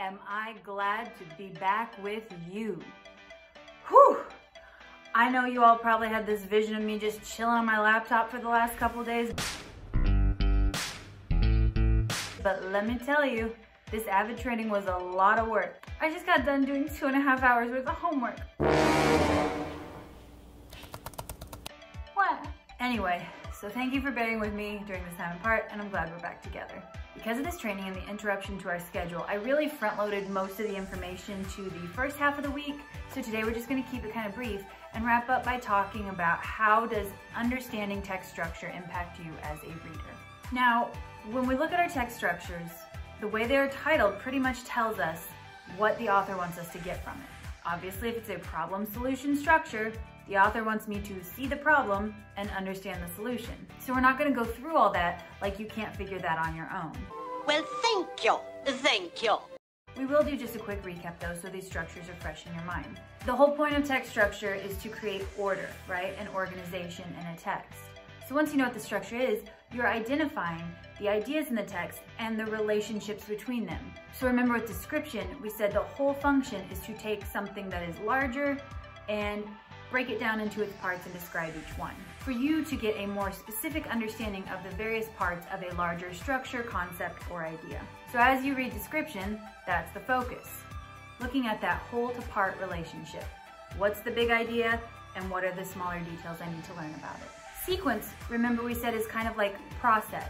am I glad to be back with you. Whew! I know you all probably had this vision of me just chilling on my laptop for the last couple days. But let me tell you, this Avid training was a lot of work. I just got done doing 2.5 hours worth of homework. What? Anyway, so thank you for bearing with me during this time apart, and I'm glad we're back together. Because of this training and the interruption to our schedule, I really front-loaded most of the information to the first half of the week, so today we're just gonna keep it kind of brief and wrap up by talking about how does understanding text structure impact you as a reader. Now, when we look at our text structures, the way they are titled pretty much tells us what the author wants us to get from it. Obviously, if it's a problem-solution structure, the author wants me to see the problem and understand the solution. So we're not gonna go through all that like you can't figure that on your own. Well, thank you. Thank you. We will do just a quick recap though, so these structures are fresh in your mind. The whole point of text structure is to create order, right? And organization in a text. So once you know what the structure is, you're identifying the ideas in the text and the relationships between them. So remember with description, we said the whole function is to take something that is larger and break it down into its parts and describe each one, for you to get a more specific understanding of the various parts of a larger structure, concept, or idea. So as you read description, that's the focus. Looking at that whole to part relationship. What's the big idea and what are the smaller details I need to learn about it? Sequence, remember we said, is kind of like process.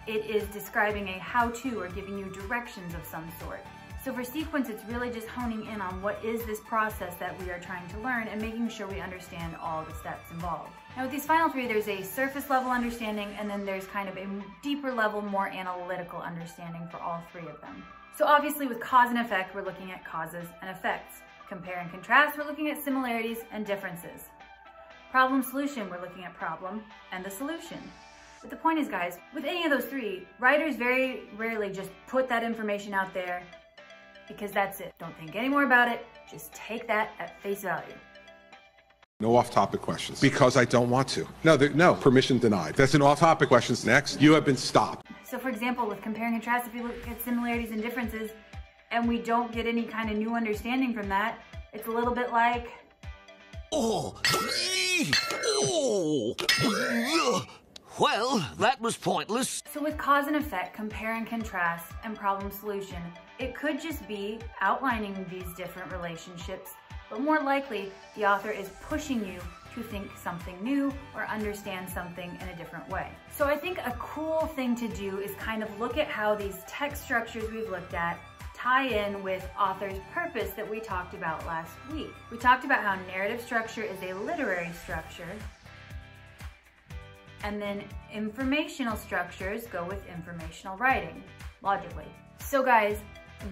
It is describing a how-to or giving you directions of some sort. So for sequence, it's really just honing in on what is this process that we are trying to learn and making sure we understand all the steps involved. Now with these final three, there's a surface level understanding and then there's kind of a deeper level, more analytical understanding for all three of them. So obviously with cause and effect, we're looking at causes and effects. Compare and contrast, we're looking at similarities and differences. Problem solution, we're looking at problem and the solution. But the point is, guys, with any of those three, writers very rarely just put that information out there because that's it. Don't think any more about it. Just take that at face value. No off-topic questions, because I don't want to. No, permission denied. That's an off-topic questions. Next, you have been stopped. So for example, with compare and contrast, if you look at similarities and differences, and we don't get any kind of new understanding from that, it's a little bit like... Well, that was pointless. So with cause and effect, compare and contrast, and problem solution, it could just be outlining these different relationships, but more likely the author is pushing you to think something new or understand something in a different way. So I think a cool thing to do is kind of look at how these text structures we've looked at tie in with author's purpose that we talked about last week. We talked about how narrative structure is a literary structure, and then informational structures go with informational writing, logically. So guys,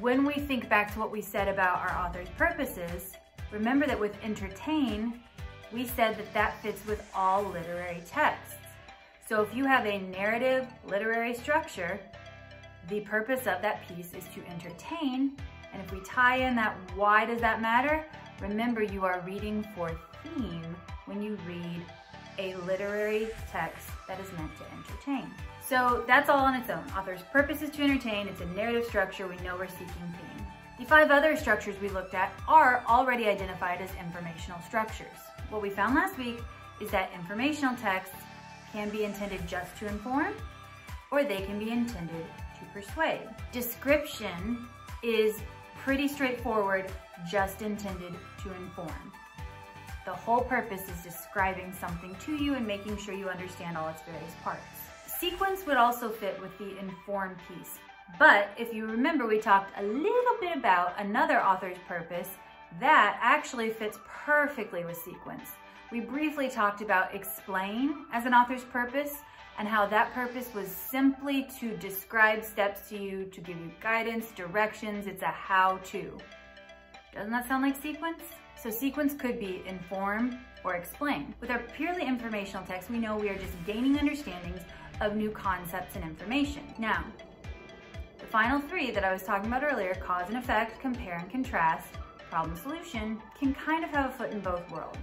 when we think back to what we said about our author's purposes, remember that with entertain, we said that that fits with all literary texts. So if you have a narrative literary structure, the purpose of that piece is to entertain, and if we tie in that why does that matter, remember you are reading for theme when you read a literary text that is meant to entertain. So that's all on its own. Author's purpose is to entertain, it's a narrative structure, we know we're seeking theme. The 5 other structures we looked at are already identified as informational structures. What we found last week is that informational texts can be intended just to inform, or they can be intended to persuade. Description is pretty straightforward, just intended to inform. The whole purpose is describing something to you and making sure you understand all its various parts. Sequence would also fit with the inform piece, but if you remember, we talked a little bit about another author's purpose that actually fits perfectly with sequence. We briefly talked about explain as an author's purpose and how that purpose was simply to describe steps to you, to give you guidance, directions. It's a how-to. Doesn't that sound like sequence? So sequence could be inform or explain. With our purely informational text, we know we are just gaining understandings of new concepts and information. Now, the final 3 that I was talking about earlier, cause and effect, compare and contrast, problem solution, can kind of have a foot in both worlds.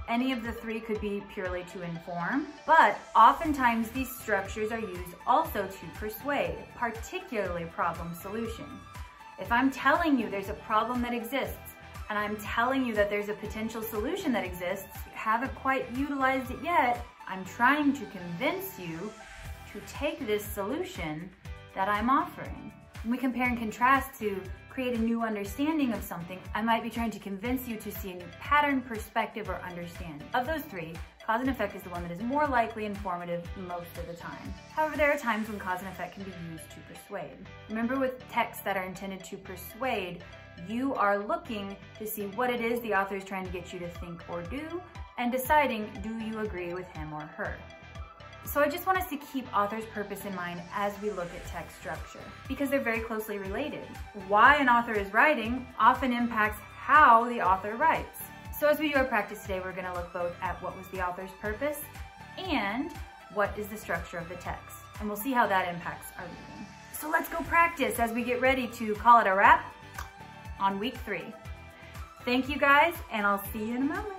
Any of the 3 could be purely to inform, but oftentimes these structures are used also to persuade, particularly problem solution. If I'm telling you there's a problem that exists, and I'm telling you that there's a potential solution that exists, you haven't quite utilized it yet, I'm trying to convince you to take this solution that I'm offering. When we compare and contrast to create a new understanding of something, I might be trying to convince you to see a new pattern, perspective, or understanding. Of those three, cause and effect is the one that is more likely informative most of the time. However, there are times when cause and effect can be used to persuade. Remember, with texts that are intended to persuade, you are looking to see what it is the author is trying to get you to think or do, and deciding, do you agree with him or her? So I just want us to keep author's purpose in mind as we look at text structure, because they're very closely related. Why an author is writing often impacts how the author writes. So as we do our practice today, we're gonna look both at what was the author's purpose and what is the structure of the text. And we'll see how that impacts our reading. So let's go practice as we get ready to call it a wrap on week 3. Thank you guys, and I'll see you in a moment.